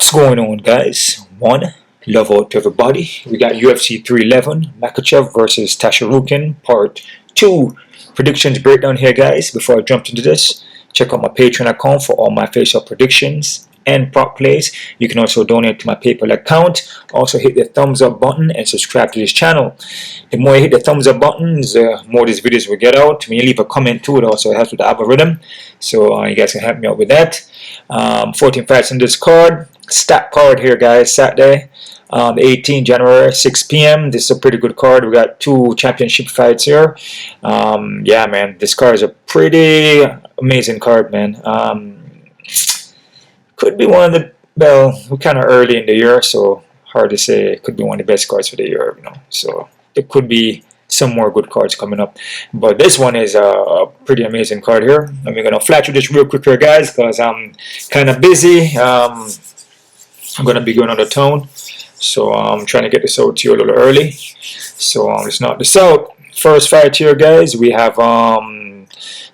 What's going on, guys? One, love out to everybody. We got UFC 311, Makhachev versus Tasharukin, part 2. Predictions breakdown here, guys. Before I jump into this, check out my Patreon account for all my face-off predictions and prop plays. You can also donate to my PayPal account. Also hit the thumbs up button and subscribe to this channel. The more you hit the thumbs up button, the more these videos will get out. When you leave a comment too, it also helps with the algorithm. So you guys can help me out with that. 14 fights on this card. Stat card here, guys. Saturday, the 18th January, 6 p.m. This is a pretty good card. We got 2 championship fights here. Yeah, man, this card is a pretty amazing card, man. Could be one of the, well, we're kind of early in the year, so hard to say. It could be one of the best cards for the year, you know. So there could be some more good cards coming up, but this one is a pretty amazing card here. And we're gonna fly through this real quick here, guys, because I'm kind of busy. I'm gonna be going on the town, so I'm trying to get this out to you a little early. So let's knock this out. First fight here, guys. We have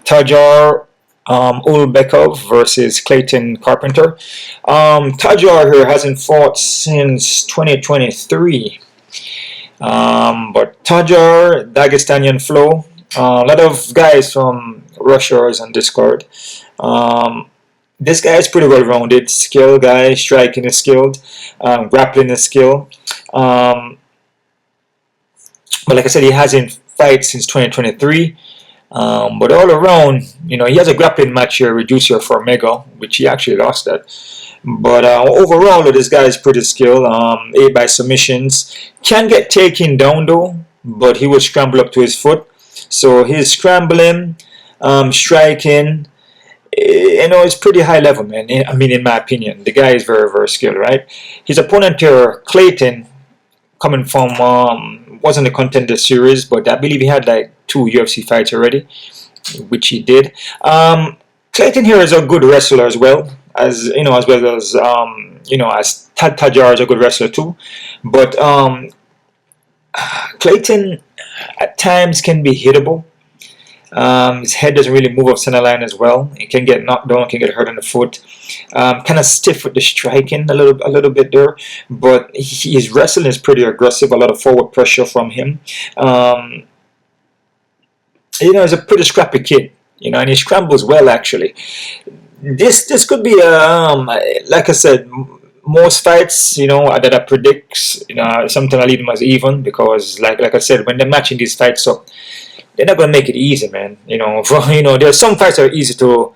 Tagir Ulanbekov versus Clayton Carpenter. Tagir here hasn't fought since 2023. But Tagir, Dagestanian flow. A lot of guys from Russia is on this card. This guy is pretty well rounded. Skill guy, striking is skilled, grappling is skill. But like I said, he hasn't fight since 2023. But all around, you know, he has a grappling match here, reduced here for Mega, which he actually lost that. But overall, this guy is pretty skilled. 8 by submissions. Can get taken down though, but he would scramble up to his foot. So his scrambling, striking, you know, it's pretty high level, man. I mean, in my opinion, the guy is very, very skilled, right? His opponent here, Clayton, coming from wasn't a contender series, but I believe he had like 2 UFC fights already, which he did. Clayton here is a good wrestler as well. As you know, as well as you know, as Tagir is a good wrestler too, but Clayton at times can be hittable. His head doesn't really move off center line as well. He can get knocked down, can get hurt on the foot. Kind of stiff with the striking a little bit there, but his wrestling is pretty aggressive. A lot of forward pressure from him. You know, he's a pretty scrappy kid. You know, and he scrambles well actually. This could be like I said, most fights, you know, that I predict, you know, sometimes I leave them as even, because like I said, when they're matching these fights up, they're not gonna make it easy, man. You know, there's some fights that are easy to,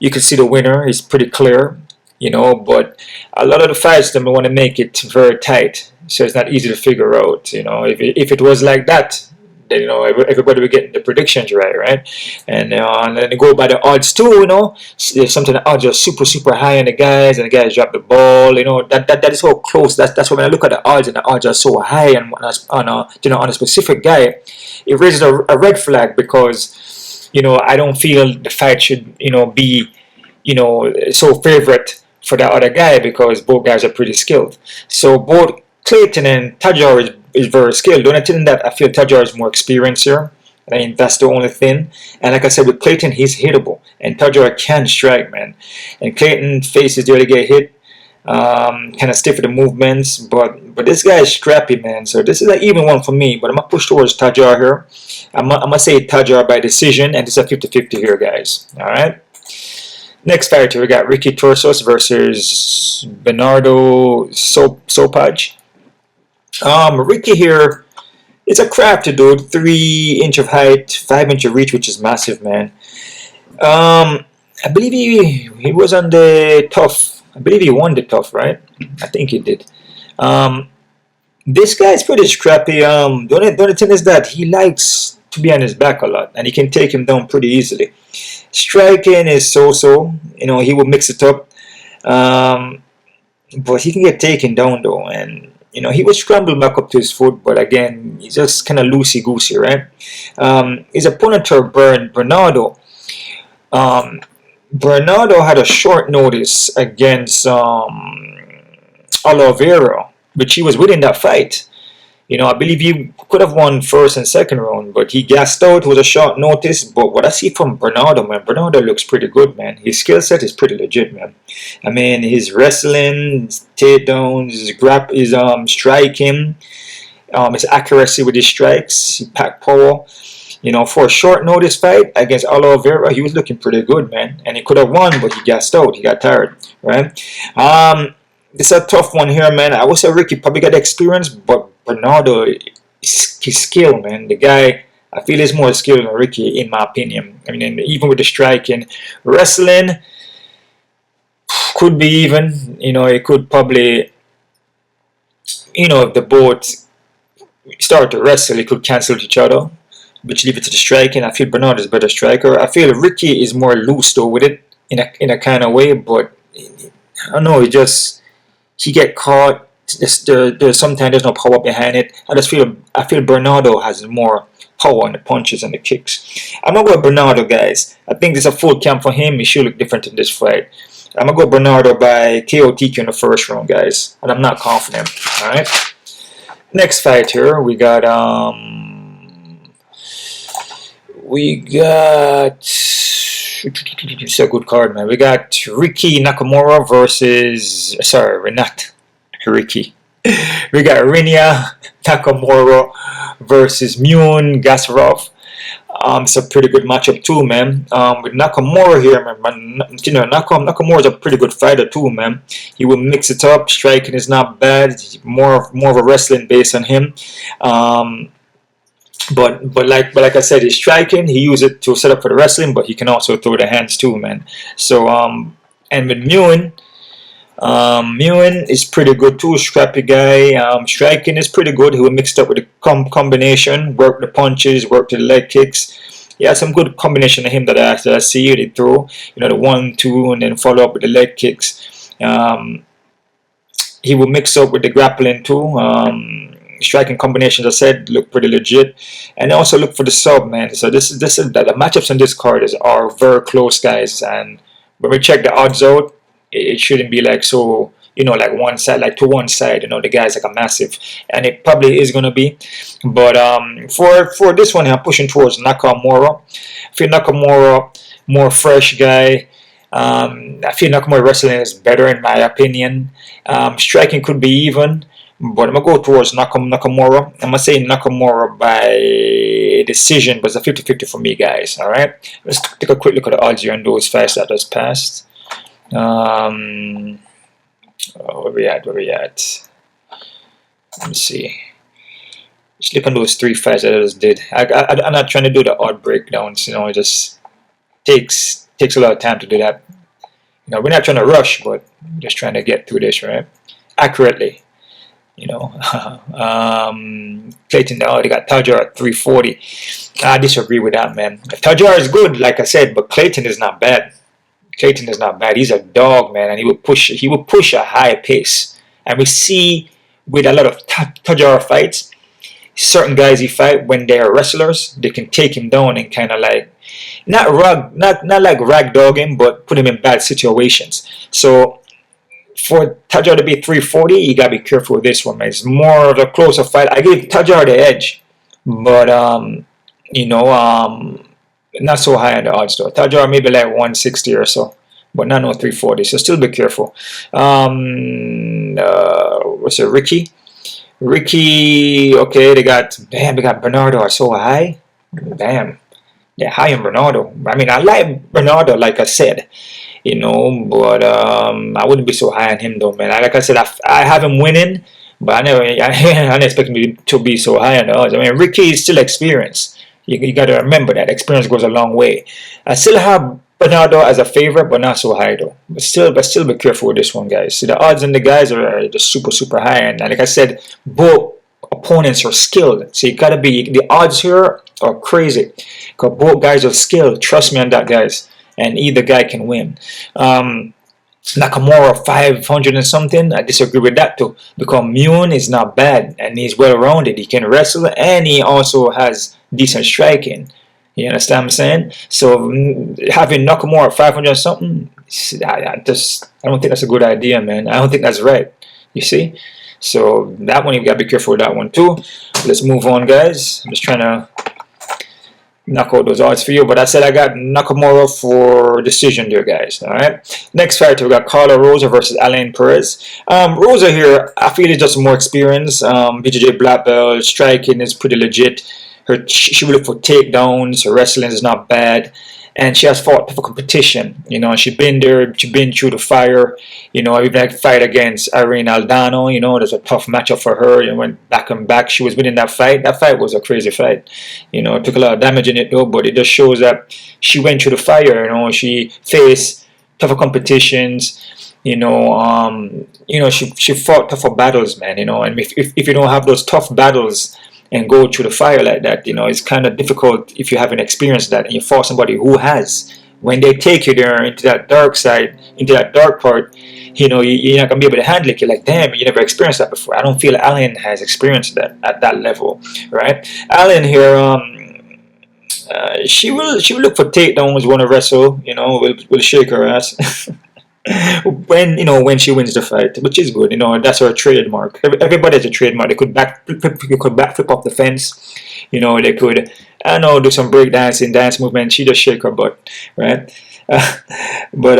you can see the winner is pretty clear, you know, but a lot of the fights they want to make it very tight, so it's not easy to figure out. You know, if it was like that, then, you know, everybody will get the predictions right? And then they go by the odds too, you know. Sometimes the odds are super high on the guys, and the guys drop the ball. You know, that is so close. That's why when I look at the odds, and the odds are so high on a specific guy, it raises a red flag, because, you know, I don't feel the fight should, you know, be, you know, so favorite for the other guy, because both guys are pretty skilled. So both Clayton and Tagir is very skilled. The only thing that I feel Tagir is more experienced here. I mean, that's the only thing. And like I said, with Clayton, he's hittable, and Tagir can strike, man. And Clayton faces the other get hit, kind of stiff with the movements, but this guy is scrappy, man. So this is an even one for me, but I'm gonna push towards Tagir here. I'm gonna say Tagir by decision, and it's a 50-50 here, guys. All right. Next fighter, we got Ricky Torsos versus Bernardo Sopaj. Ricky here is a crafty dude, 3 inch of height, 5 inch of reach, which is massive, man. I believe he was on the tough. I believe he won the tough, right? I think he did. This guy is pretty scrappy. The only thing is that he likes to be on his back a lot, and he can take him down pretty easily. Striking is so-so. You know, he will mix it up, but he can get taken down though, and you know, he would scramble back up to his foot, but again, he's just kind of loosey-goosey, right? His opponent, Bernardo. Bernardo had a short notice against Oliveira, which he was winning that fight. You know, I believe he could have won first and second round, but he gassed out. It was a short notice. But what I see from Bernardo, man, Bernardo looks pretty good, man. His skill set is pretty legit, man. I mean, his wrestling, his takedowns, his striking, his accuracy with his strikes, he packed power. You know, for a short notice fight against Oliveira, he was looking pretty good, man. And he could have won, but he gassed out. He got tired, right? This is a tough one here, man. I would say Ricky probably got experience, but Bernardo, his skill, man. The guy, I feel he's more skilled than Ricky, in my opinion. I mean, even with the striking, wrestling could be even. You know, it could probably, you know, if the both start to wrestle, it could cancel each other. But you leave it to the striking. I feel Bernardo is a better striker. I feel Ricky is more loose though with it in a kind of way, but I don't know. He get caught. There's sometimes there's no power behind it. I feel Bernardo has more power on the punches and the kicks. I'm gonna go with Bernardo, guys. I think this is a full camp for him. He should look different in this fight. I'm gonna go Bernardo by KO TQ in the first round, guys, and I'm not confident. All right. Next fight here, we got it's a good card, man. We got Ricky Nakamura versus not Ricky. We got Rinya Nakamura versus Mune Gasparov. It's a pretty good matchup too, man. With Nakamura here, man, you know, Nakamura is a pretty good fighter too, man. He will mix it up. Striking is not bad. More of a wrestling base on him. But like I said, he's striking. He uses it to set up for the wrestling, but he can also throw the hands too, man. So and with Mune is pretty good too. Scrappy guy. Striking is pretty good. He will mix it up with the combination, work the punches, work the leg kicks. He has some good combination of him that I see. They throw, you know, the 1-2 and then follow up with the leg kicks. He will mix up with the grappling too. Striking combinations, I said, look pretty legit, and also look for the sub, man. So this is the matchups on this card are very close, guys. And when we check the odds out, it shouldn't be like so, you know, like one side, like to one side. You know, the guy's like a massive, and it probably is gonna be. But for this one, I'm pushing towards Nakamura. I feel Nakamura more fresh guy. I feel Nakamura wrestling is better in my opinion. Striking could be even. But I'm going to go towards Nakamura. I'm going to say Nakamura by decision, but it's a 50-50 for me, guys. Alright? Let's take a quick look at the odds here on those fights that just passed. Where we at? Let me see. Just look on those three fights that I just did. I'm not trying to do the odd breakdowns. You know, it just takes a lot of time to do that. You know, we're not trying to rush, but we're just trying to get through this, right? Accurately. You know, Clayton, they got Tagir at 340. I disagree with that, man. Tagir is good, like I said, but Clayton is not bad. Clayton is not bad. He's a dog, man, and he will push a high pace. And we see with a lot of Tagir fights, certain guys he fight when they are wrestlers, they can take him down and kind of like not like rag dog him, but put him in bad situations. So for Tagir to be 340, you gotta be careful with this one, man. It's more of a closer fight. I give Tagir the edge, but you know, not so high on the odds though. Tagir maybe like 160 or so, but not no 340. So still be careful. What's it? Ricky. Okay, they got Bernardo are so high. Damn, they're high on Bernardo. I mean, I like Bernardo, like I said. You know, but I wouldn't be so high on him though, man. Like I said, I have him winning, but I didn't expect him to be so high on the odds. I mean, Ricky is still experienced. You got to remember that experience goes a long way. I still have Bernardo as a favorite, but not so high though. But still be careful with this one, guys. See, the odds on the guys are just super high, and like I said, both opponents are skilled. So you gotta be, the odds here are crazy because both guys are skilled. Trust me on that, guys. And either guy can win. Nakamura 500 and something, I disagree with that too, because Mune is not bad and he's well rounded. He can wrestle and he also has decent striking. You understand what I'm saying? So having Nakamura 500 and something, I don't think that's a good idea, man. I don't think that's right. You see? So that one, you got to be careful with that one too. Let's move on, guys. I'm just trying to knock out those odds for you, but I said I got Nakamura for decision there, guys. All right, next fighter we got Karol Rosa versus Aline Perez. Rosa here, I feel is just more experience. BJJ black belt, striking is pretty legit. She will look for takedowns. Her wrestling is not bad, and she has fought for competition. You know, she's been there. She's been through the fire. You know, even that fight against Irene Aldana. You know, there's a tough matchup for her. You know, went back and back. She was winning that fight. That fight was a crazy fight. You know, it took a lot of damage in it though, but it just shows that she went through the fire. You know, she faced tougher competitions. You know, she fought tougher battles, man. You know, and if you don't have those tough battles and go through the fire like that, you know, it's kind of difficult if you haven't experienced that and you fought somebody who has. When they take you there into that dark side, into that dark part, you know, you're not going to be able to handle it. You're like, damn, you never experienced that before. I don't feel Aline has experienced that at that level, right? Aline here, she will look for takedowns, want to wrestle, you know, will shake her ass. when she wins the fight, which is good, you know, that's her trademark. Everybody has a trademark. They could backflip off the fence, you know, they could, I know, do some breakdancing, dance movement. She just shake her butt, right? But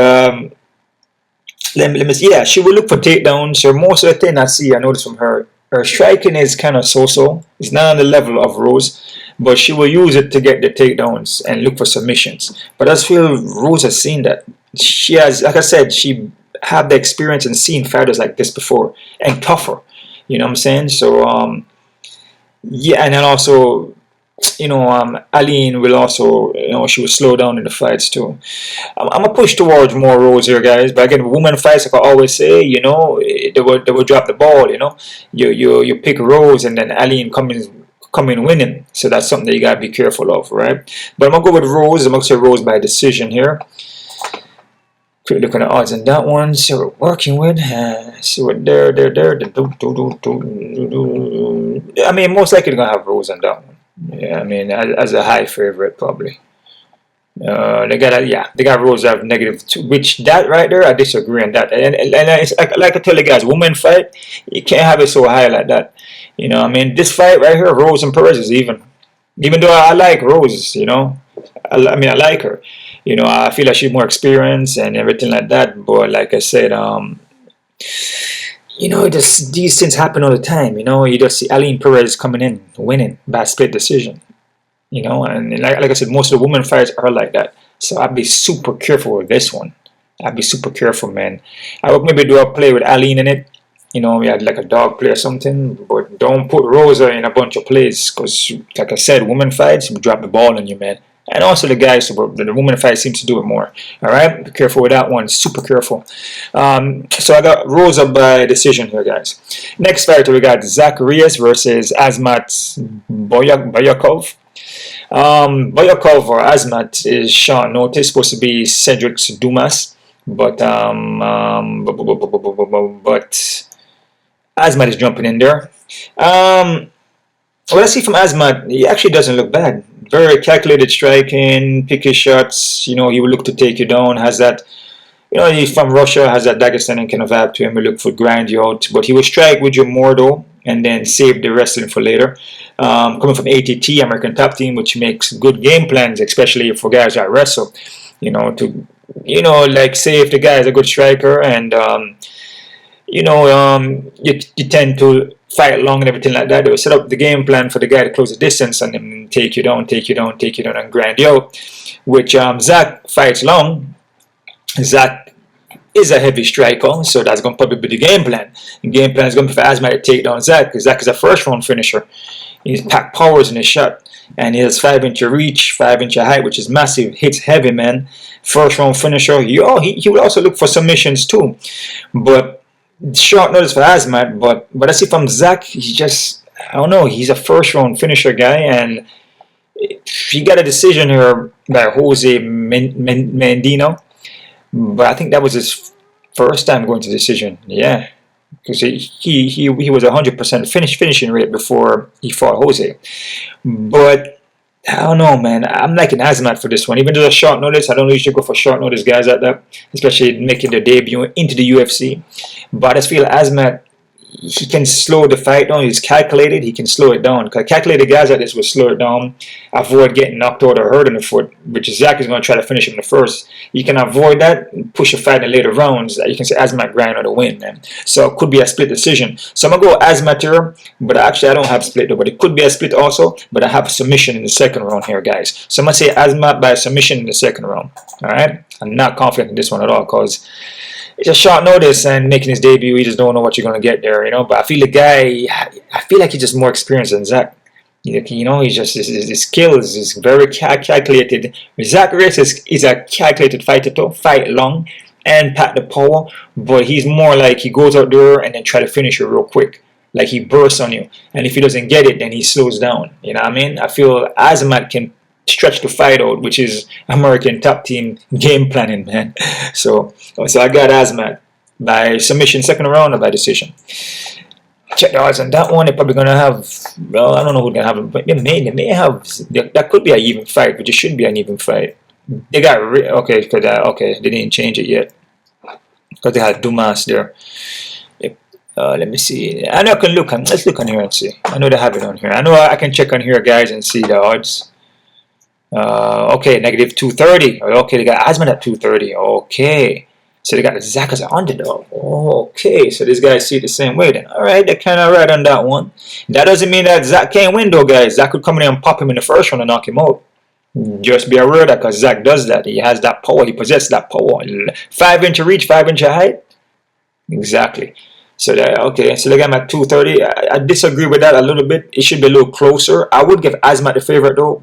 let me see. Yeah, she will look for takedowns. So most of the thing I notice from her striking is kind of so-so. It's not on the level of Rose, but she will use it to get the takedowns and look for submissions. But I just feel Rose has seen that. She has, like I said, she had the experience and seen fighters like this before and tougher. You know what I'm saying? So yeah, and then also, you know, Aline will also, you know, she will slow down in the fights too. I'm gonna push towards more Rose here, guys. But again, women fights, like I always say, you know, they will drop the ball. You know, you pick Rose and then Aline come in winning. So that's something that you gotta be careful of, right? But I'm gonna go with Rose. I'm gonna say Rose by decision here. Quick look at the odds on that one. See what we're working with. See what they're. I mean, most likely they're gonna have Rose on that one. Yeah, I mean, as a high favorite probably. They got Rose at -2, which that right there I disagree on that. And it's like I tell you guys, women fight, you can't have it so high like that. You know, I mean, this fight right here, Rose and Perez is even. Even though I like Rose, you know, I mean, I like her. You know, I feel like she's more experienced and everything like that. But like I said, you know, these things happen all the time. You know, you just see Aline Perez coming in, winning by split decision. You know, and like I said, most of the women fights are like that. So I'd be super careful with this one. I'd be super careful, man. I would maybe do a play with Aline in it. You know, we had like a dog play or something. But don't put Rosa in a bunch of plays. Because, like I said, women fights, you drop the ball on you, man. And also the guys, the women fight seems to do it more. All right, be careful with that one. Super careful. So I got Rosa by decision here, guys. Next fighter we got Zacharias versus Azamat Bekoev. Bekoev or Azamat is short notice. Supposed to be Cedric Dumas, but Azamat is jumping in there. What I see from Azamat, he actually doesn't look bad. Very calculated striking, pick his shots. You know, he will look to take you down. Has that, you know, he's from Russia, has that Dagestani kind of vibe to him. He look for grind you out, but he will strike with you more though, and then save the wrestling for later. Coming from ATT, American Top Team, which makes good game plans, especially for guys that wrestle. You know, to, you know, like say if the guy is a good striker and you know, you tend to fight long and everything like that. They will set up the game plan for the guy to close the distance and then take you down, and grind you out. Which Zach fights long. Zach is a heavy striker, so that's going to probably be the game plan. The game plan is going to be for Azamat to take down Zach, because Zach is a first round finisher. He's packed powers in his shot, and he has 5-inch reach, 5-inch height, which is massive. Hits heavy, man. First round finisher. He will also look for submissions too, but short notice for Azamat. But I see from Zach, he's just, I don't know, he's a first round finisher guy, and he got a decision here by Jose Mendino, but I think that was his first time going to decision. Yeah, because he was 100% finishing rate before he fought Jose. But I don't know, man. I'm liking Azamat for this one. Even though it's short notice, I don't usually go for short notice guys like that, especially making their debut into the UFC. But I just feel Azamat, he can slow the fight down. He's calculated. He can slow it down. Because calculated guys like this will slow it down, avoid getting knocked out or hurt in the foot, which Zach is going to try to finish him in the first. You can avoid that and push a fight in later rounds. You can say Azamat grind or the win, man. So it could be a split decision. So I'm going to go Azamat here, but actually I don't have split though. But it could be a split also, but I have a submission in the second round here, guys. So I'm going to say Azamat by submission in the second round. All right? I'm not confident in this one at all because it's a short notice and making his debut, you just don't know what you're going to get there, you know. But I feel the guy, I feel like he's just more experienced than Zach. You know, he's just, his skills is very calculated. Zach Race is a calculated fighter to fight long and pack the power, but he's more like he goes out there and then try to finish it real quick. Like he bursts on you. And if he doesn't get it, then he slows down. You know what I mean? I feel Azamat can stretch the fight out, which is American top team game planning, man. So I got Azamat by submission second round or by decision. Check the odds on that one. They're probably gonna have, well, I don't know who's gonna have it, but they may have. That could be an even fight, but it should be an even fight. They got okay, okay, they didn't change it yet because they had Dumas there. Let me see. I know I can look on. Let's look on here and see. I know they have it on here. I know I can check on here, guys, and see the odds. Okay, negative 230. Okay, they got Azamat at 230. Okay, so they got Zach as an underdog. Okay, so these guys see it the same way then. All right, they're kind of right on that one. That doesn't mean that Zach can't win though, guys. Zach could come in and pop him in the first round and knock him out. Just be aware of that because Zach does that. He has that power. He possesses that power. 5-inch reach, 5-inch height. Exactly. So that, okay, so they got him at 230. I disagree with that a little bit. It should be a little closer. I would give Azamat the favorite though,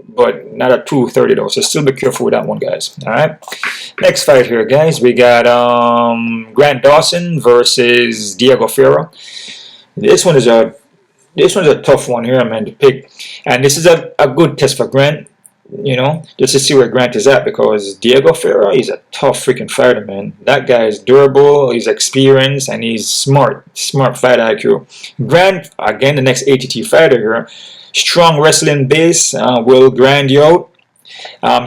but not at 230 though. So still be careful with that one, guys. All right. Next fight here, guys. We got Grant Dawson versus Diego Ferreira. This one is a tough one here, man, to pick, and this is a good test for Grant. You know, just to see where Grant is at, because Diego Ferreira, he's a tough freaking fighter, man. That guy is durable, he's experienced, and he's smart fight IQ. Grant, again, the next ATT fighter here, strong wrestling base, will grind you out.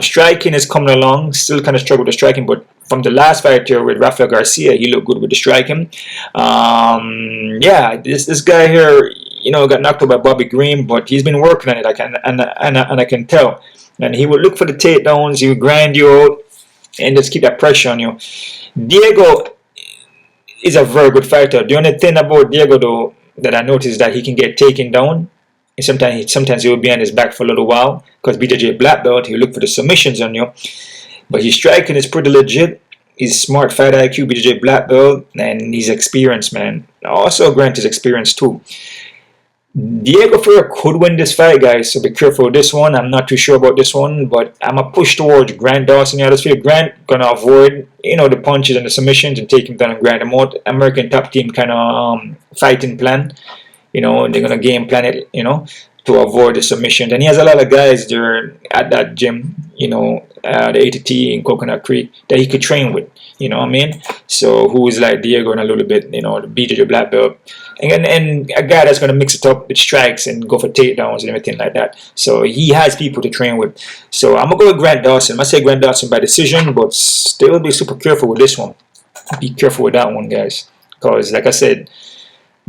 Striking is coming along, still kind of struggle with the striking, but from the last fight here with Rafael Garcia, he looked good with the striking. Yeah, this guy here, you know, got knocked out by Bobby Green, but he's been working on it. I can tell. And he would look for the takedowns, he would grind you out, and just keep that pressure on you. Diego is a very good fighter. The only thing about Diego, though, that I noticed is that he can get taken down. And sometimes he will be on his back for a little while, because BJJ black belt, he'll look for the submissions on you. But his striking is pretty legit. He's smart fight IQ, BJJ black belt, and he's experienced, man. Also, Grant is experienced too. Diego Ferreira could win this fight, guys, so be careful with this one. I'm not too sure about this one, but I'm going to push towards Grant Dawson. I just feel Grant going to avoid, you know, the punches and the submissions and take him down and grind him out. American top team kind of fighting plan. You know, they're going to game plan it, you know, to avoid the submissions. And he has a lot of guys there at that gym, you know, the ATT in Coconut Creek that he could train with, you know what I mean? So who is like Diego and a little bit, you know, the BJJ black belt. And a guy that's going to mix it up with strikes and go for takedowns and everything like that. So he has people to train with. So I'm going to go with Grant Dawson. I'm going to say Grant Dawson by decision, but still be super careful with this one. Be careful with that one, guys. Because, like I said,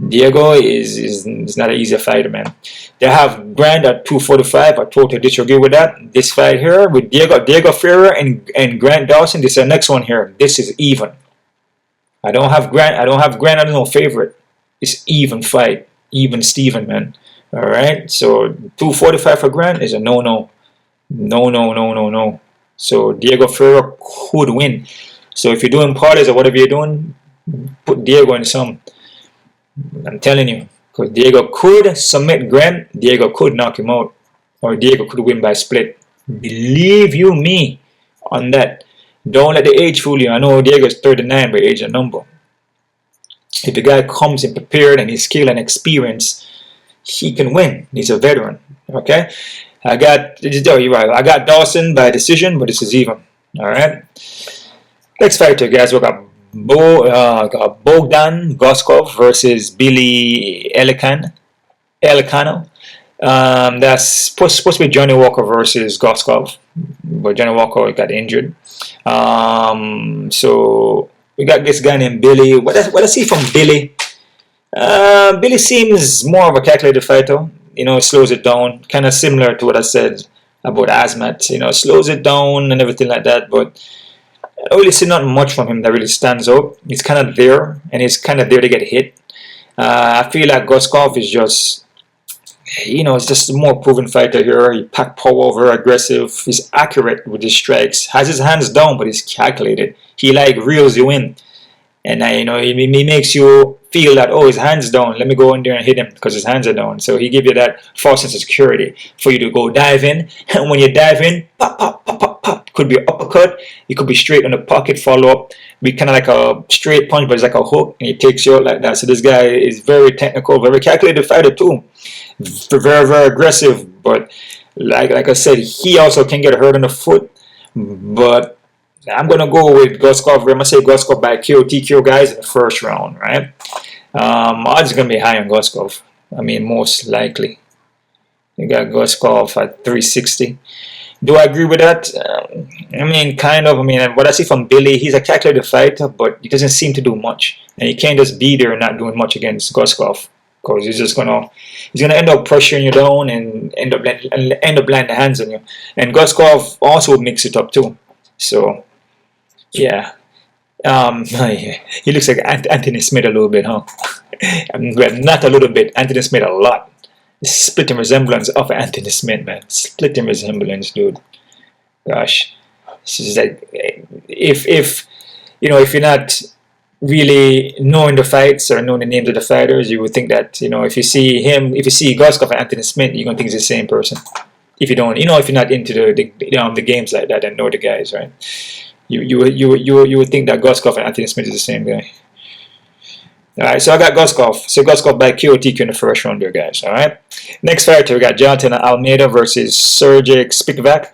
Diego is not an easy fighter, man. They have Grant at 245. I totally disagree with that. This fight here with Diego Ferreira and Grant Dawson, this is the next one here. This is even. I don't have Grant. I don't no favorite. It's even fight. Even Steven, man. Alright? So 245 for Grant is a no. No. So Diego Ferreira could win. So if you're doing parlays or whatever you're doing, put Diego in some. I'm telling you. Because Diego could submit Grant. Diego could knock him out. Or Diego could win by split. Believe you me on that. Don't let the age fool you. I know Diego's 39, but age is a number. If the guy comes in prepared and his skill and experience, he can win. He's a veteran. Okay? I got Dawson by decision, but this is even. Alright? Next fighter, guys, we got Bogdan Guskov versus Billy Elikano. That's supposed to be Johnny Walker versus Guskov, but Johnny Walker got injured. So we got this guy named Billy. What I see from Billy Billy seems more of a calculated fighter. You know, slows it down, kind of similar to what I said about Azamat. You know, slows it down and everything like that. But I don't really see not much from him that really stands out. He's kind of there, and he's kind of there to get hit. I feel like Guskov is just, you know, it's just a more proven fighter here. He pack power, very aggressive. He's accurate with his strikes. Has his hands down, but he's calculated. He like reels you in. And you know, he makes you feel that, oh, his hands down. Let me go in there and hit him because his hands are down. So he gives you that false sense of security for you to go dive in. And when you dive in, pop, pop, pop, pop, pop. Could be an uppercut. It could be straight on the pocket follow up. Be kind of like a straight punch, but it's like a hook, and he takes you out like that. So this guy is very technical, very calculated fighter too. Very, very aggressive. But like I said, he also can get hurt on the foot. But I'm going to go with Guskov. I'm going to say Guskov by KO, TKO, guys, in the first round, right? Odds are going to be high on Guskov. I mean, most likely. You got Guskov at 360. Do I agree with that? I mean, kind of. I mean, what I see from Billy, he's a calculated fighter, but he doesn't seem to do much. And he can't just be there not doing much against Guskov. Because he's gonna end up pressuring you down and end up landing hands on you. And Guskov also mix it up too. So yeah, he looks like Anthony Smith a little bit, huh? Not a little bit. Anthony Smith a lot. Splitting resemblance of Anthony Smith, man. Splitting resemblance, dude. Gosh, this is like if you know, if you're not really knowing the fights or knowing the names of the fighters, you would think that, you know, if you see Guskov and Anthony Smith, you're gonna think it's the same person. If you don't, you know, if you're not into the games like that and know the guys, right? You would think that Guskov and Anthony Smith is the same guy. All right, so I got Guskov. So Guskov by KO TKO in the first round there, guys. All right. Next fighter, we got Jailton Almeida versus Sergey Spivak.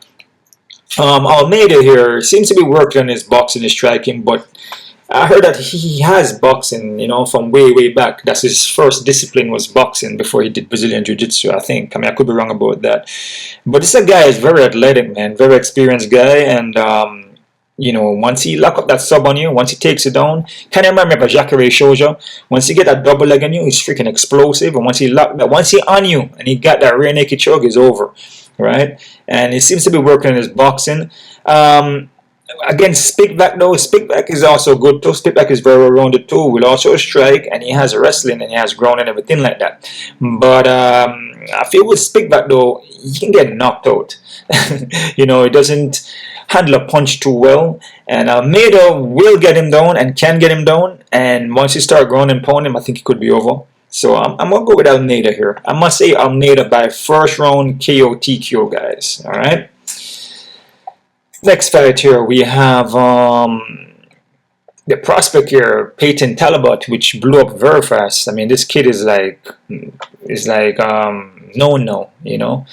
Almeida here seems to be working on his boxing and striking, but I heard that he has boxing, you know, from way back. That's his first discipline was boxing before he did Brazilian Jiu-Jitsu, I think. I mean, I could be wrong about that. But this guy is very athletic, man. Very experienced guy. And, you know, once he lock up that sub on you, once he takes it down, kind of remember Jacare Shoja. Once he get that double leg on you, he's freaking explosive. And once he on you and he got that rear naked choke, it's over. Right? And he seems to be working on his boxing. Against Spivak though, Spivak is also good too. Spivak is very rounded too. Will also strike, and he has wrestling and he has ground and everything like that. But I feel with Spivak though, he can get knocked out. You know, he doesn't handle a punch too well, and Almeida will get him down and can get him down. And once you start ground and pound him, I think it could be over. So I'm gonna go with Almeida here. I must say Almeida by first round KO TKO, guys. All right. Next fight here, we have the prospect here, Payton Talbott, which blew up very fast. I mean, this kid is like no, you know.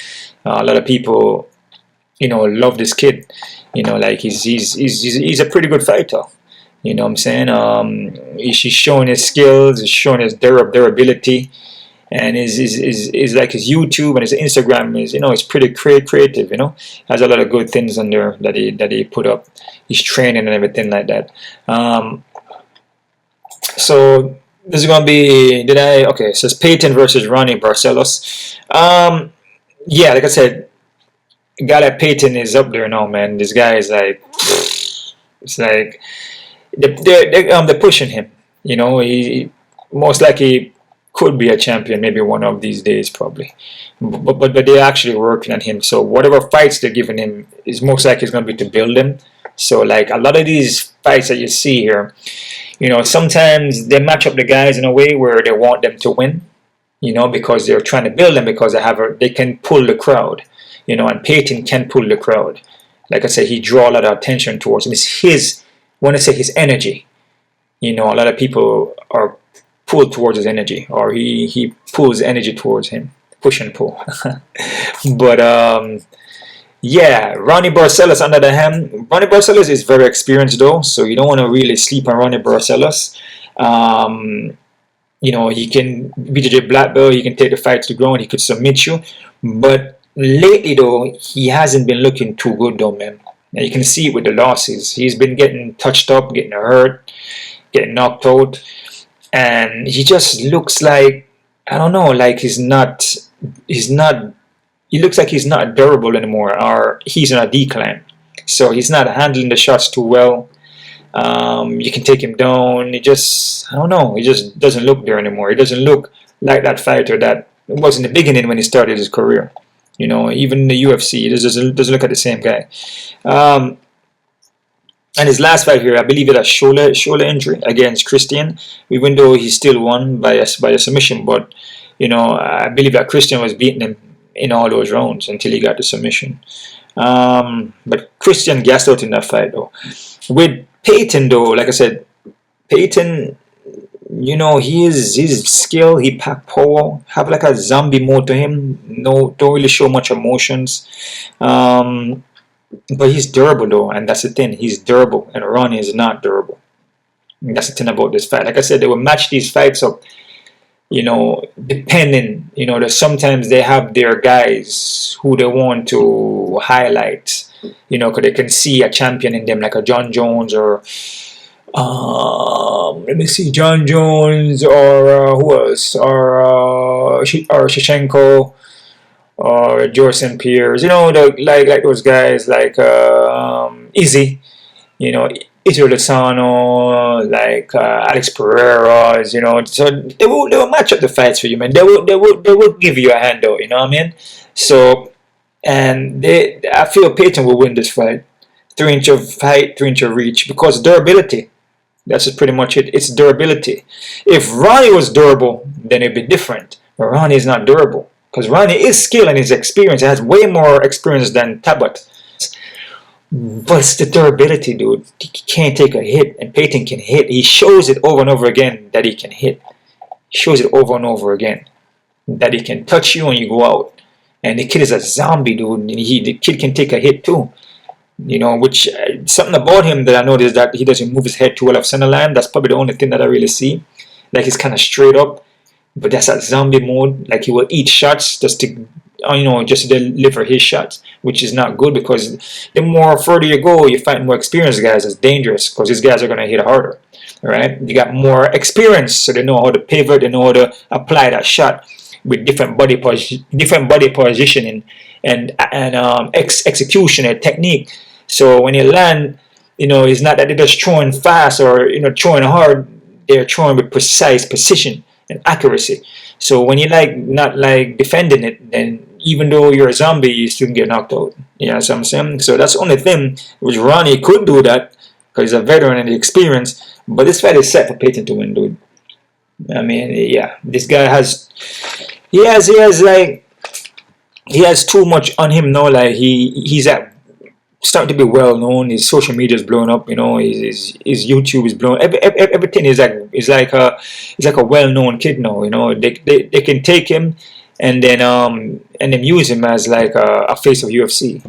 A lot of people, you know, love this kid. You know, like he's a pretty good fighter. You know what I'm saying? He's showing his skills, he's showing his durability. And is like his YouTube and his Instagram is, you know, it's pretty creative, you know. Has a lot of good things on there that he put up. His training and everything like that. So this is gonna be okay, so it's Payton versus Ronnie Barcelos. Yeah, like I said, a guy like Payton is up there now, man. This guy is like, it's like they're pushing him, you know. He most likely could be a champion maybe one of these days, probably, but they're actually working on him. So whatever fights they're giving him is most likely going to be to build him. So like a lot of these fights that you see here, you know, sometimes they match up the guys in a way where they want them to win, you know, because they're trying to build them, because they can pull the crowd, you know. And Payton can pull the crowd. Like I said, he draw a lot of attention towards him. It's his energy, you know. A lot of people are pulled towards his energy, or he pulls energy towards him, push and pull. But yeah, Ronnie Barcelos under the hand. Ronnie Barcelos is very experienced though, so you don't want to really sleep on Ronnie Barcelos. You know, he can BJJ black belt, he can take the fight to the ground, he could submit you. But lately though, he hasn't been looking too good though, man. Now you can see it with the losses. He's been getting touched up, getting hurt, getting knocked out. and he just looks like, I don't know, like he's not. He looks like he's not durable anymore, or he's on a decline. So he's not handling the shots too well. You can take him down. He just, I don't know, he just doesn't look there anymore. He doesn't look like that fighter that was in the beginning when he started his career. You know, even in the UFC, he doesn't look at the same guy. And his last fight here, I believe it a shoulder injury against Christian, even though he still won by a submission. But, you know, I believe that Christian was beating him in all those rounds until he got the submission. But Christian gassed out in that fight, though. With Payton, though, like I said, Payton, you know, his skill, he pack power, have like a zombie mode to him. No, don't really show much emotions. But he's durable, though, and that's the thing. He's durable, and Ronnie is not durable. And that's the thing about this fight. Like I said, they will match these fights up, you know, depending, you know, that sometimes they have their guys who they want to highlight, you know, because they can see a champion in them, like a John Jones or, let me see, John Jones or who else, or Shevchenko, or George St. Pierre's, you know, like those guys, like Izzy, you know, Israel Lozano, like Alex Pereira's, you know. So they will match up the fights for you, man. They will give you a handout, you know what I mean? So, and I feel Payton will win this fight. 3-inch of height, 3-inch of reach, because durability. That's pretty much it. It's durability. If Ronnie was durable, then it'd be different. But Ronnie is not durable. Because Ronnie is skilled and his experience. He has way more experience than Talbot. But it's the durability, dude. He can't take a hit, and Payton can hit. He shows it over and over again that he can hit. He shows it over and over again that he can touch you and you go out. And the kid is a zombie, dude. And the kid can take a hit too. You know, which something about him that I noticed that he doesn't move his head too well off center line. That's probably the only thing that I really see. Like he's kind of straight up. But that's that zombie mode. Like he will eat shots just to, you know, just to deliver his shots, which is not good, because the more further you go, you find more experienced guys. It's dangerous because these guys are going to hit harder. All right, you got more experience, so they know how to pivot, they know how to apply that shot with different body positioning and execution and technique. So when you land, you know, it's not that they're just throwing fast or, you know, throwing hard. They're throwing with precise precision and accuracy. So when you like not like defending it, then even though you're a zombie, you still can get knocked out. You know what I'm saying? So that's the only thing which Ronnie could do that, because he's a veteran and the experience. But this fight is set for Payton to win, dude. I mean, yeah, this guy has too much on him now. Like he's starting to be well known. His social media is blowing up. You know, his YouTube is blowing. Everything is like a well known kid now. You know, they can take him and then use him as like a face of UFC.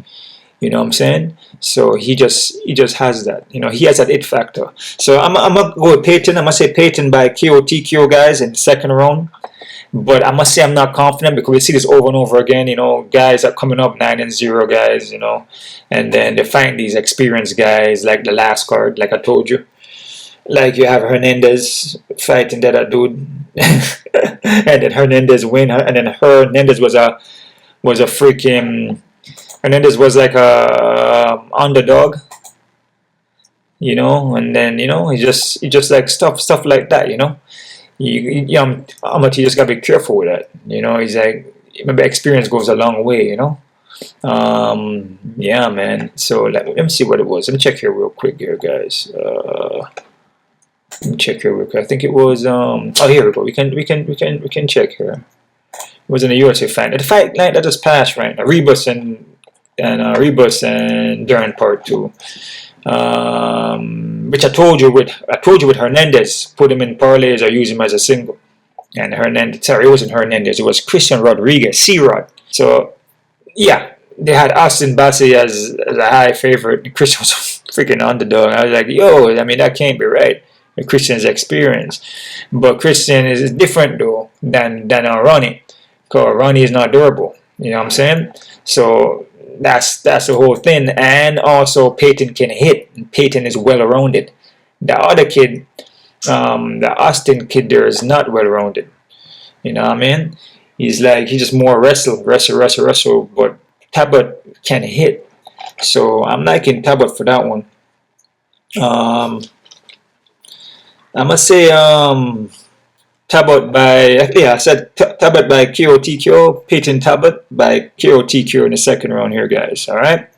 You know what I'm saying? So he just has that. You know, he has that it factor. So I'm gonna go with Payton. I'm gonna say Payton by KO TKO, guys, in the second round. But I must say I'm not confident, because we see this over and over again. You know, guys are coming up 9-0, guys. You know, and then they find these experienced guys like the last card, like I told you. Like you have Hernandez fighting that dude, and then Hernandez win, and then Hernandez was a freaking. Hernandez was like a underdog, you know, and then, you know, he just like stuff like that, you know. You just gotta be careful with that, you know. He's like, maybe experience goes a long way, you know. Yeah, man. So let me see what it was. Let me check here real quick, here, guys. Let me check here real quick. I think it was oh, here we go. We can check here. It was in a UFC fight. The fight night that just passed, right? Ribas and Dern part 2, which I told you with Hernandez, put him in parlays or use him as a single. And Hernandez, sorry, it wasn't Hernandez, it was Christian Rodriguez, C-Rod. So yeah, they had Austin Bassi as a high favorite. Christian was a freaking underdog. I was like, yo, I mean, that can't be right. Christian's experience, but Christian is different though than Ronnie, because Ronnie is not durable. You know what I'm saying? So that's the whole thing. And also Payton can hit. Payton is well rounded. The other kid, the Austin kid there is not well rounded. You know what I mean? He's just more wrestle, but Talbot can hit. So I'm liking Talbot for that one. I must say Talbot by, I said Talbot by KO TKO, Payton Talbot by KO TKO in the second round here, guys. Alright?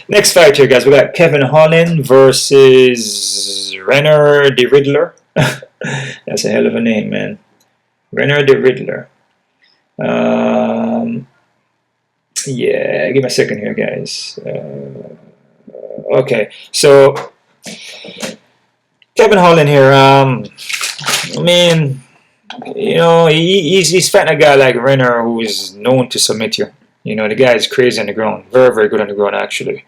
Next fight here, guys. We got Kevin Holland versus Reinier de Ridder. That's a hell of a name, man. Reinier de Ridder. Yeah, give me a second here, guys. Okay, so Kevin Holland here. I mean, you know, he's fighting a guy like Reinier who is known to submit you. You know, the guy is crazy on the ground. Very, very good on the ground, actually.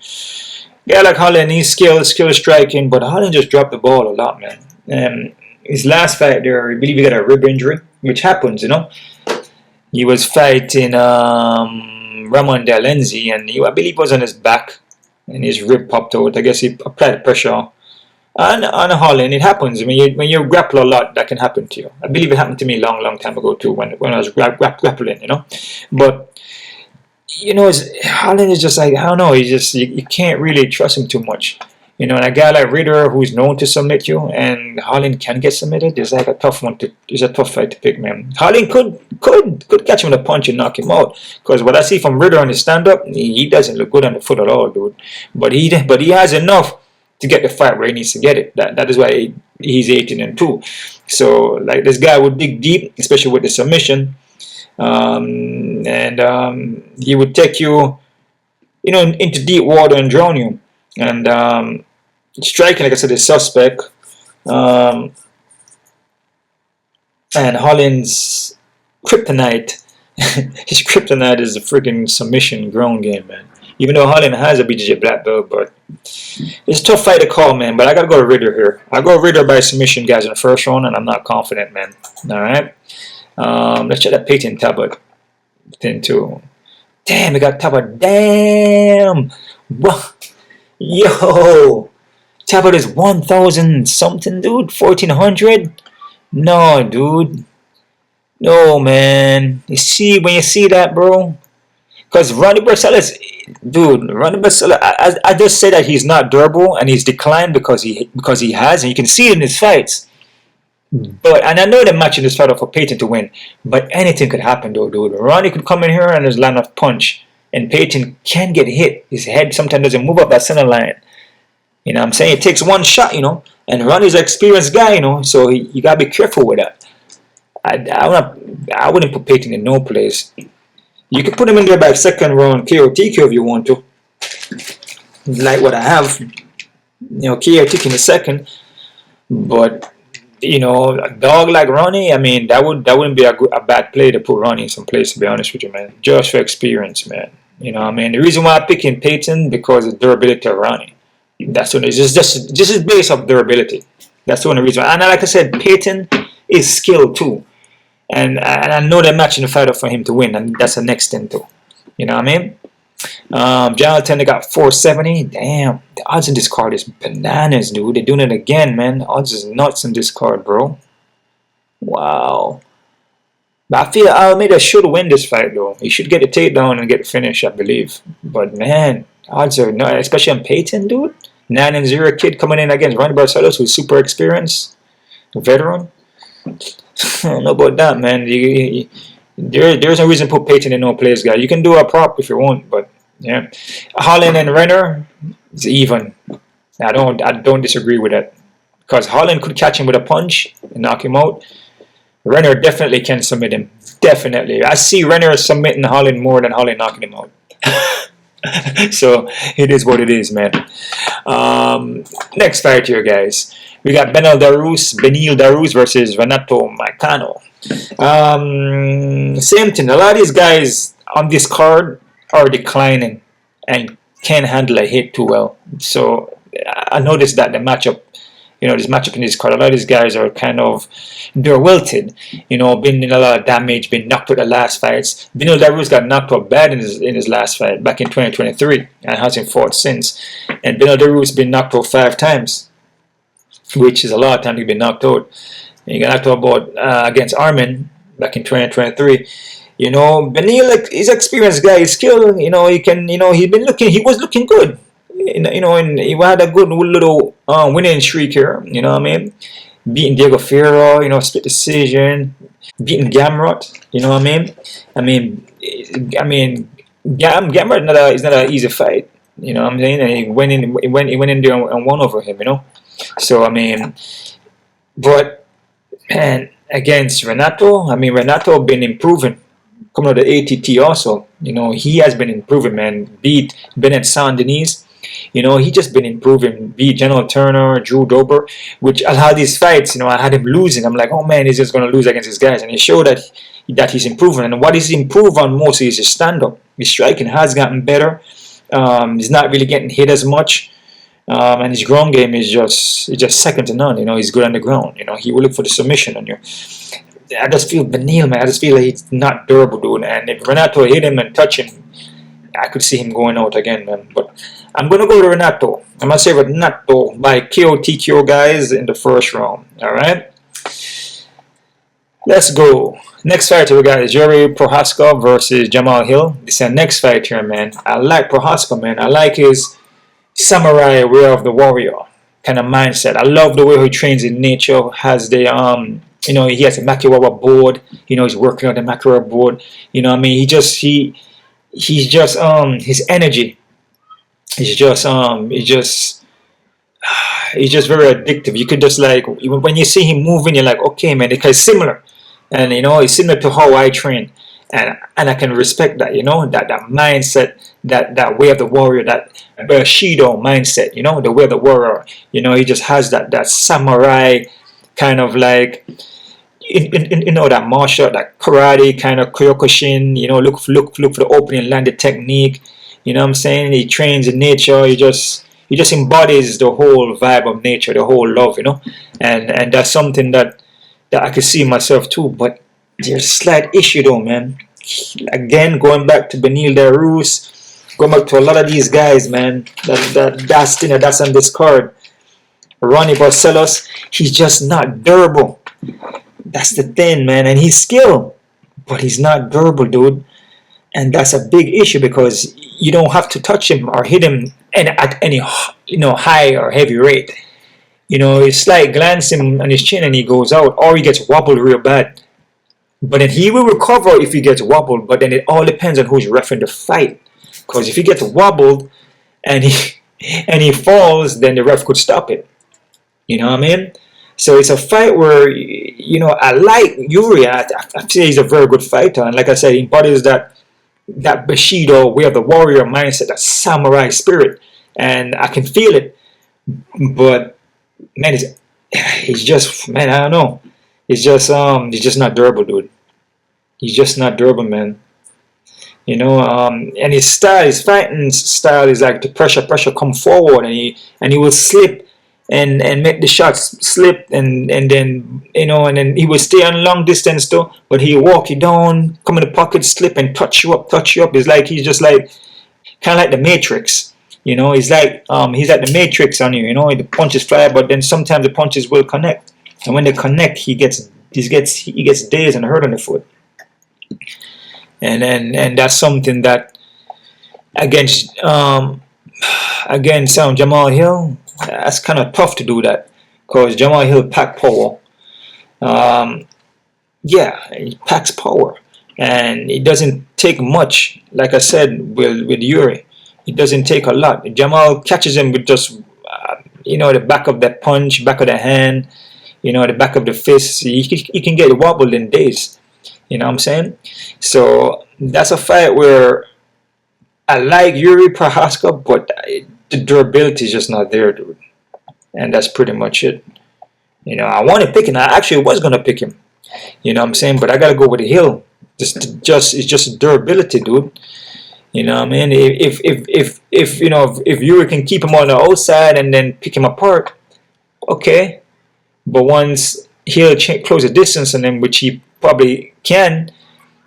Guy like Holland, he's skill striking, but Holland just dropped the ball a lot, man. His last fight there, I believe he got a rib injury, which happens, you know. He was fighting Ramon Dalenzi, and I believe he was on his back, and his rib popped out. I guess he applied pressure on Holland. It happens. When you grapple a lot, that can happen to you. I believe it happened to me a long time ago too, when I was grappling, you know. But you know, Holland is just like, I don't know. You can't really trust him too much. You know, and a guy like Ridder who's known to submit you, and Holland can get submitted, is like a tough one to. It's a tough fight to pick, man. Holland could catch him with a punch and knock him out. Because what I see from Ridder on his stand-up, he doesn't look good on the foot at all, dude. But he has enough to get the fight where he needs to get it. That is why he's 18-2. So like this guy would dig deep, especially with the submission, and he would take you, you know, into deep water and drown you. And striking, like I said, is suspect. And Holland's kryptonite, his kryptonite is the freaking submission ground game, man. Even though Holland has a BJJ black belt, but it's a tough fight to call, man. But I gotta go to Ridder here. I go Ridder by submission, guys, in the first round, and I'm not confident, man. All right. Let's check that Payton Talbot thing too. Damn, we got Talbot. Damn. What? Yo, Talbot is 1,000 something, dude. 1,400. No, dude. No, man. You see, when you see that, bro. Because Ronnie Barcelos, dude, Ronnie Barcelos, I just say that he's not durable and he's declined because he has, and you can see it in his fights. But, and I know they're matching this fight up for Payton to win, but anything could happen though, dude. Ronnie could come in here and just land a punch, and Payton can get hit. His head sometimes doesn't move up that center line. You know what I'm saying? It takes one shot, you know, and Ronnie's an experienced guy, you know, so you gotta be careful with that. I wouldn't put Payton in no place. You can put him in there by second round KO TKO if you want to, like what I have. You know, KO TKO in the second, but you know, a dog like Ronnie, I mean, that wouldn't be a bad play to put Ronnie in some place, to be honest with you, man. Just for experience, man. You know what I mean? The reason why I'm picking Payton, because of the durability of Ronnie. That's the only, just his base of durability. That's the only reason. And like I said, Payton is skilled too. And I know they're matching the fight up for him to win, and that's the next thing too. You know what I mean? Jailton, they got 470. Damn, the odds in this card is bananas, dude. They're doing it again, man. The odds is nuts in this card, bro. Wow. But I feel Almeida should win this fight, though. He should get the takedown and get the finish, I believe. But man, odds are not, especially on Payton, dude. 9-0 kid coming in against Ronnie Barcelos, who's super experienced, veteran. I don't know about that, man. There's no reason to put Payton in no place, guy. You can do a prop if you want, but yeah. Holland and Reinier is even. I don't disagree with that, because Holland could catch him with a punch and knock him out. Reinier definitely can submit him. Definitely. I see Reinier submitting Holland more than Holland knocking him out. So it is what it is, man. Next fight here, guys. We got Benil Dariush versus Renato Moicano. Same thing. A lot of these guys on this card are declining and can't handle a hit too well. So I noticed that the matchup, you know, this matchup in this card, a lot of these guys are kind of, they're wilted. You know, been in a lot of damage, been knocked out the last fights. Benil Dariush got knocked out bad in his last fight back in 2023 and hasn't fought since. And Benil Dariush been knocked out 5 times. which is a lot of time to be knocked out. And he got knocked out about against Armin back in 2023. You know, Beneil, like, he's an experienced guy. His skill, you know, he can, you know, he was looking good. You know, and he had a good little winning streak here. You know what I mean? Beating Diego Fierro, you know, split decision. Beating Gamrot, you know what I mean? Gamrot is not an easy fight. You know what I'm saying? And he went in there and won over him. You know, so I mean, but man, against Renato, Renato been improving. Coming out of the ATT also, you know, he has been improving, man. Beat Bennett San Denis, you know, he just been improving. Beat General Turner, Drew Dober, which a lot of these fights, you know, I had him losing. I'm like, oh man, he's just going to lose against these guys. And he showed that he's improving. And what he's improved on most is his stand-up. His striking has gotten better. He's not really getting hit as much. And his ground game is just second to none. You know, he's good on the ground. You know, he will look for the submission on you. I just feel Beneil, man. I just feel like he's not durable, dude. And if Renato hit him and touch him, I could see him going out again, man. But I'm going to go to Renato. I'm going to say Renato by KO TKO, guys, in the first round. All right? Let's go. Next fight we got is Yuri Prochazka versus Jamahal Hill. This is the next fight here, man. I like Prochazka, man. I like his samurai way of the warrior kind of mindset. I love the way he trains in nature. Has the you know, he has a Makiwawa board. You know, he's working on the Makiwawa board. You know what I mean? He's just his energy is just he's just very addictive. You could just, like, when you see him moving, you're like, okay, man, it's similar. And you know, it's similar to how I train. And I can respect that, you know, that mindset, that way of the warrior, that Bushido mindset, you know, the way of the warrior. You know, he just has that samurai kind of, like, you know, that martial, that karate kind of Kyokushin, you know, look for the opening, land the technique. You know what I'm saying? He trains in nature. He just embodies the whole vibe of nature, the whole love, you know. And that's something that I could see myself too. But there's a slight issue though, man. Again, going back to Beneil Darius, going back to a lot of these guys, man. That's on this card. Ronnie Barcelos, he's just not durable. That's the thing, man. And he's skilled, but he's not durable, dude. And that's a big issue because you don't have to touch him or hit him at any, you know, high or heavy rate. You know, it's like glance him on his chin and he goes out, or he gets wobbled real bad. But then he will recover if he gets wobbled. But then it all depends on who's refereeing the fight. Because if he gets wobbled and he falls, then the ref could stop it. You know what I mean? So it's a fight where, you know, I like Yuri. I say he's a very good fighter. And like I said, he embodies that Bushido way of the warrior mindset, that samurai spirit. And I can feel it. But, man, he's just, man, I don't know. He's just not durable, dude. He's just not durable, man. You know, and his fighting style is like the pressure come forward, and he will slip and make the shots slip, and then, you know, and then he will stay on long distance though, but he'll walk you down, come in the pocket, slip and touch you up. It's like he's just like kind of like the Matrix. You know, he's like the Matrix on you. You know, the punches fly, but then sometimes the punches will connect. And when they connect, he gets dazed and hurt on the foot. And that's something that against Jamahal Hill, that's kind of tough to do that, because Jamahal Hill packs power. Yeah, he packs power, and it doesn't take much. Like I said with Yuri, it doesn't take a lot. Jamal catches him with just you know, the back of the punch, back of the hand. You know, the back of the fist, he can get wobbled in days. You know what I'm saying? So that's a fight where I like Yuri Prochazka, but the durability is just not there, dude. And that's pretty much it. You know, I want to pick him. I actually was gonna pick him. You know what I'm saying? But I gotta go with the Hill. It's just durability, dude. You know what I mean? If you know, if Yuri can keep him on the outside and then pick him apart, okay. But once he'll close the distance on him, which he probably can,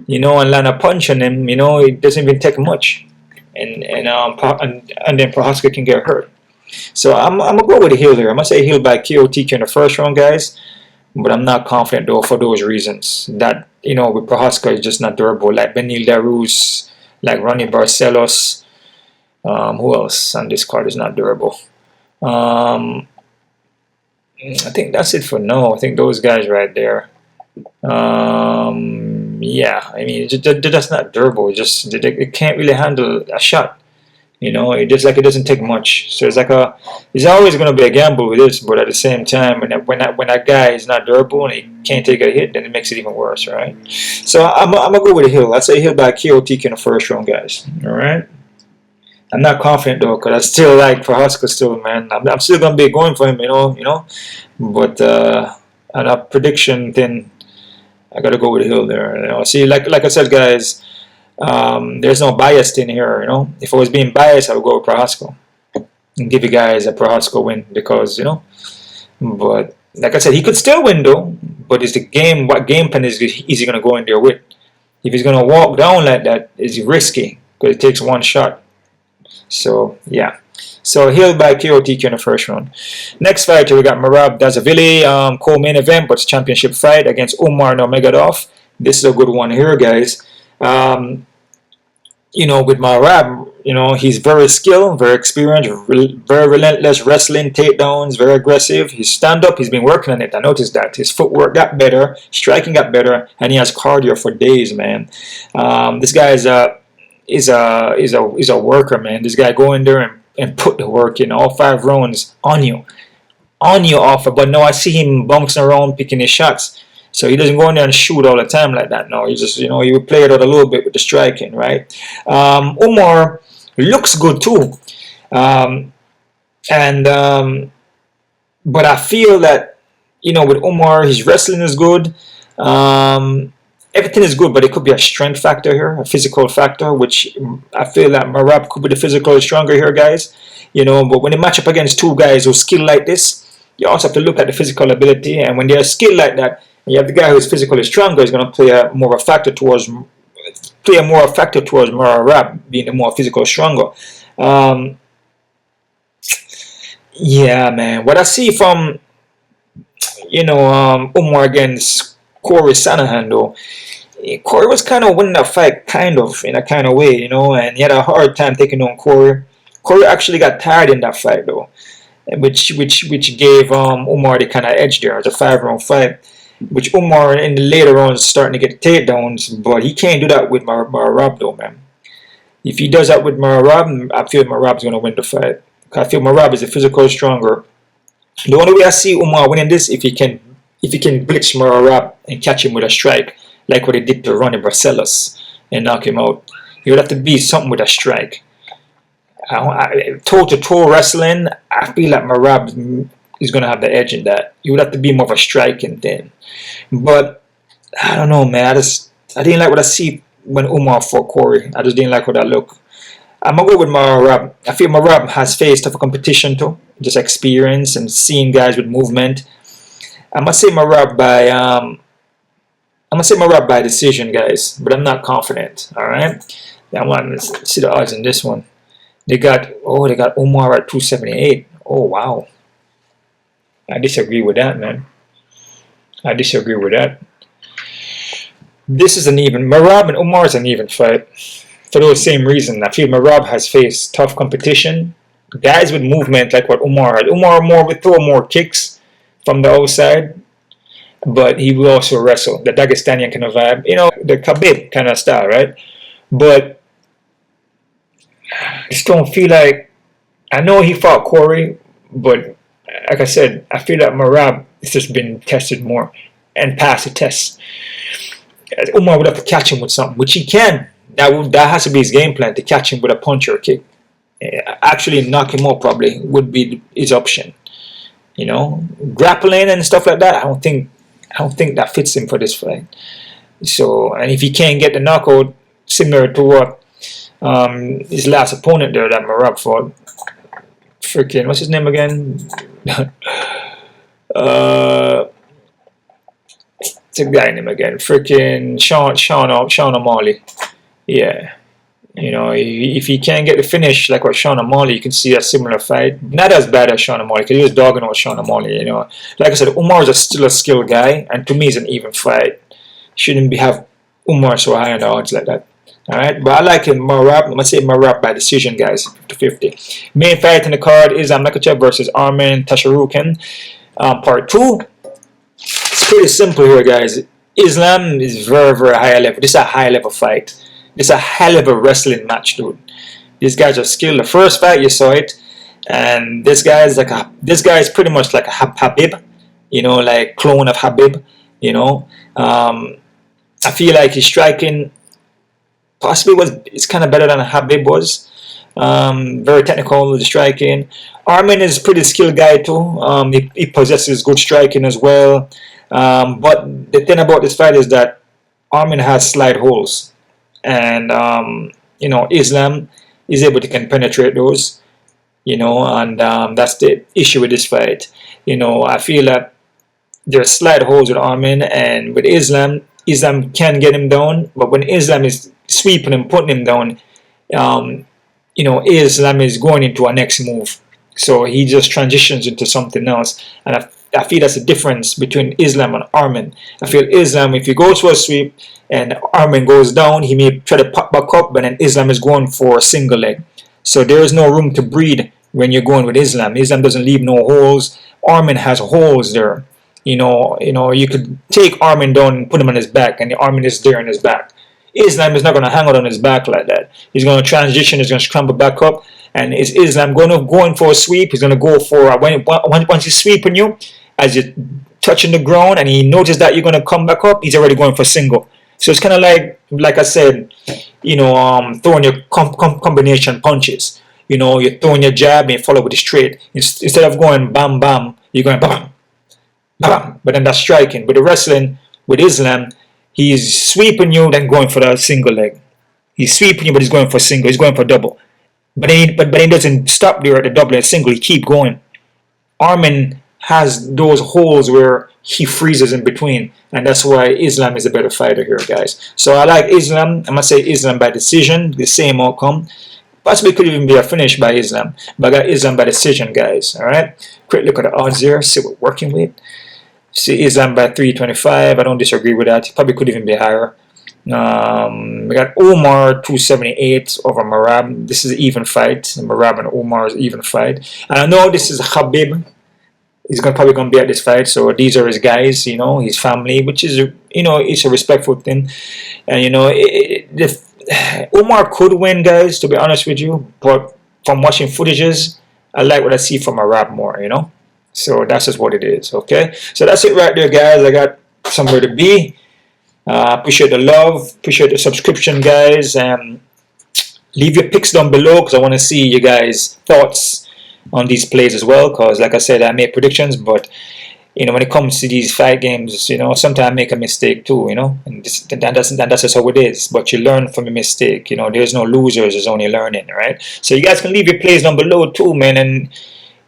you know, and land a punch on him, you know, it doesn't even take much, and then Prochazka can get hurt. So I'm gonna go with a Hill here. I'm gonna say Hill by KO TK in the first round, guys. But I'm not confident though for those reasons. That, you know, with Prochazka is just not durable. Like Benil Darus, like Ronnie Barcelos. Who else on this card is not durable? I think that's it for now. I think those guys right there. Yeah, I mean, that's not durable. It can't really handle a shot. You know, it just like it doesn't take much. So it's like it's always going to be a gamble with this. But at the same time, when that guy is not durable and he can't take a hit, then it makes it even worse, right? So I'm gonna go with a Hill. I'd say Hill by KO TK in the first round, guys. All right. I'm not confident though, because I still like Prochazka still, man. I'm still gonna be going for him, you know. But on a prediction thing, I gotta go with Hill there. You know, see, like I said, guys, there's no bias in here. You know, if I was being biased, I would go with Prochazka and give you guys a Prochazka win because, you know. But like I said, he could still win though. But is the game? What game plan is he gonna go in there with? If he's gonna walk down like that, it's risky because it takes one shot. So yeah. So Hill by KO TK in the first round. Next fight, we got Merab Dvalishvili co-main event, but it's championship fight against Umar Nurmagomedov. This is a good one here, guys. You know, with Merab, you know, he's very skilled, very experienced, very relentless wrestling, takedowns, very aggressive. His stand-up, he's been working on it. I noticed that. His footwork got better, striking got better, and he has cardio for days, man. This guy is a worker, man. This guy go in there and put the work in all 5 rounds on you offer. But no, I see him bouncing around picking his shots. So he doesn't go in there and shoot all the time like that. No, he just, you know, he would play it out a little bit with the striking, right? Umar looks good too. But I feel that, you know, with Umar, his wrestling is good. Everything is good, but it could be a strength factor here, a physical factor, which I feel that Merab could be the physical stronger here, guys. You know, but when they match up against 2 guys who skill like this, you also have to look at the physical ability. And when they're skilled like that, and you have the guy who's physically stronger is going to play more of a factor towards Merab being the more physical stronger. Yeah, man. What I see from, you know, Umar against Corey Sandhagen though, Corey was kind of winning that fight, in a kind of way, you know, and he had a hard time taking on Corey. Corey actually got tired in that fight though, which gave Umar the kind of edge there. It's a 5-round fight, which Umar in the later rounds starting to get takedowns, but he can't do that with Merab though, man. If he does that with Merab, I feel Merab's going to win the fight. I feel Merab is the physical stronger. The only way I see Umar winning this if he can blitz Merab and catch him with a strike, like what he did to Ronnie Barcelos and knock him out. He would have to be something with a strike. Toe-to-toe wrestling, I feel like Merab is going to have the edge in that. You would have to be more of a striking thing. But I don't know, man. I didn't like what I see when Umar fought Corey. I just didn't like how that looked. I'm going to go with Merab. I feel Merab has faced tougher competition too. Just experience and seeing guys with movement. I'm going to say Merab by decision, guys. But I'm not confident. Alright? I want to see the odds in this one. They got Umar at 278. Oh, wow. I disagree with that, man. I disagree with that. This is an even. Merab and Umar is an even fight. For those same reasons. I feel Merab has faced tough competition. Guys with movement like what Umar had. Umar would throw more kicks from the outside. But he will also wrestle. The Dagestani kind of vibe. You know, the Khabib kind of style, right? But I just don't feel like. I know he fought Corey, but like I said, I feel like Merab has just been tested more and passed the test. Umar would have to catch him with something, which he can. That has to be his game plan, to catch him with a punch or a kick. Actually knock him out probably would be his option. You know, grappling and stuff like that, I don't think that fits him for this fight. So, and if he can't get the knockout similar to what his last opponent there that Merab fought, freaking, what's his name again? It's a guy name again. Freaking Sean O'Malley. Yeah. You know, if he can't get the finish like what Sean O'Malley, you can see a similar fight. Not as bad as Sean O'Malley, because he was dogging out Sean O'Malley, you know. Like I said, Umar is still a skilled guy, and to me, it's an even fight. Shouldn't have Umar so high on the odds like that. Alright, but I like him, Merab. I'm going to say Merab by decision, guys, 50-50. Main fight in the card is Makhachev versus Armen Tasharukin. Part 2. It's pretty simple here, guys. Islam is very, very high level. This is a high level fight. It's a hell of a wrestling match, dude. These guys are skilled. The first fight you saw it, and this guy is pretty much like a Habib, you know, like clone of Habib, you know. I feel like his striking possibly it's kind of better than Habib was. Very technical with the striking. Armen is a pretty skilled guy too. He possesses good striking as well. But the thing about this fight is that Armen has slight holes. And you know, Islam is able to can penetrate those, you know, and that's the issue with this fight. You know, I feel that there are slight holes with Armen, and with Islam can get him down, but when Islam is sweeping him, putting him down, you know, Islam is going into a next move, so he just transitions into something else. And I feel that's the difference between Islam and Armen. I feel Islam, if he goes for a sweep and Armen goes down, he may try to pop back up, but then Islam is going for a single leg. So there is no room to breathe when you're going with Islam. Islam doesn't leave no holes. Armen has holes there. You know, you could take Armen down and put him on his back, and the Armen is there on his back. Islam is not going to hang out on his back like that. He's going to transition. He's going to scramble back up, and is Islam going for a sweep? He's going to go for once he's sweeping you, as you're touching the ground, and he notices that you're going to come back up, he's already going for single. So it's kind of like I said, you know, throwing your combination punches. You know, you're throwing your jab and you follow with the straight. Instead of going bam bam, you're going bam bam. But then that's striking. With the wrestling, with Islam, he's sweeping you, then going for the single leg. He's sweeping you, but he's going for single. He's going for double. But he doesn't stop there at the double and single. He keep going. Armen has those holes where he freezes in between, and that's why Islam is a better fighter here, guys. So I like Islam. I'm gonna say Islam by decision, the same outcome. Possibly could even be a finish by Islam, but I got Islam by decision, guys. All right, quick look at the odds here. See what we're working with. See Islam by 325. I don't disagree with that. Probably could even be higher. We got Omar 278 over Merab. This is an even fight. Merab and Omar is an even fight. And I know this is Habib. He's probably going to be at this fight, so these are his guys, you know, his family, which is, you know, it's a respectful thing. And, you know, Omar could win, guys, to be honest with you, but from watching footages, I like what I see from Merab more, you know. So that's just what it is, okay? So that's it right there, guys. I got somewhere to be. Appreciate the love, appreciate the subscription, guys, and leave your picks down below because I want to see you guys' thoughts on these plays as well, because like I said, I make predictions, but you know, when it comes to these fight games, you know, sometimes I make a mistake too, you know, and that's just how it is. But you learn from a mistake, you know. There's no losers, there's only learning, right? So you guys can leave your plays down below too, man, and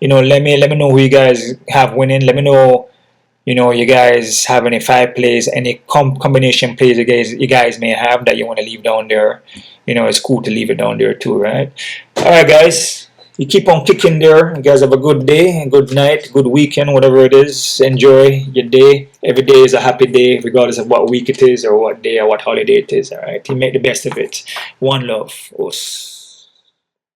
you know, let me know who you guys have winning. Let me know, you know, you guys have any five plays, any combination plays you guys may have that you want to leave down there. You know, it's cool to leave it down there too, right? All right, guys. You keep on kicking there. You guys have a good day, good night, good weekend, whatever it is. Enjoy your day. Every day is a happy day, regardless of what week it is or what day or what holiday it is. All right, you make the best of it. One love. Us.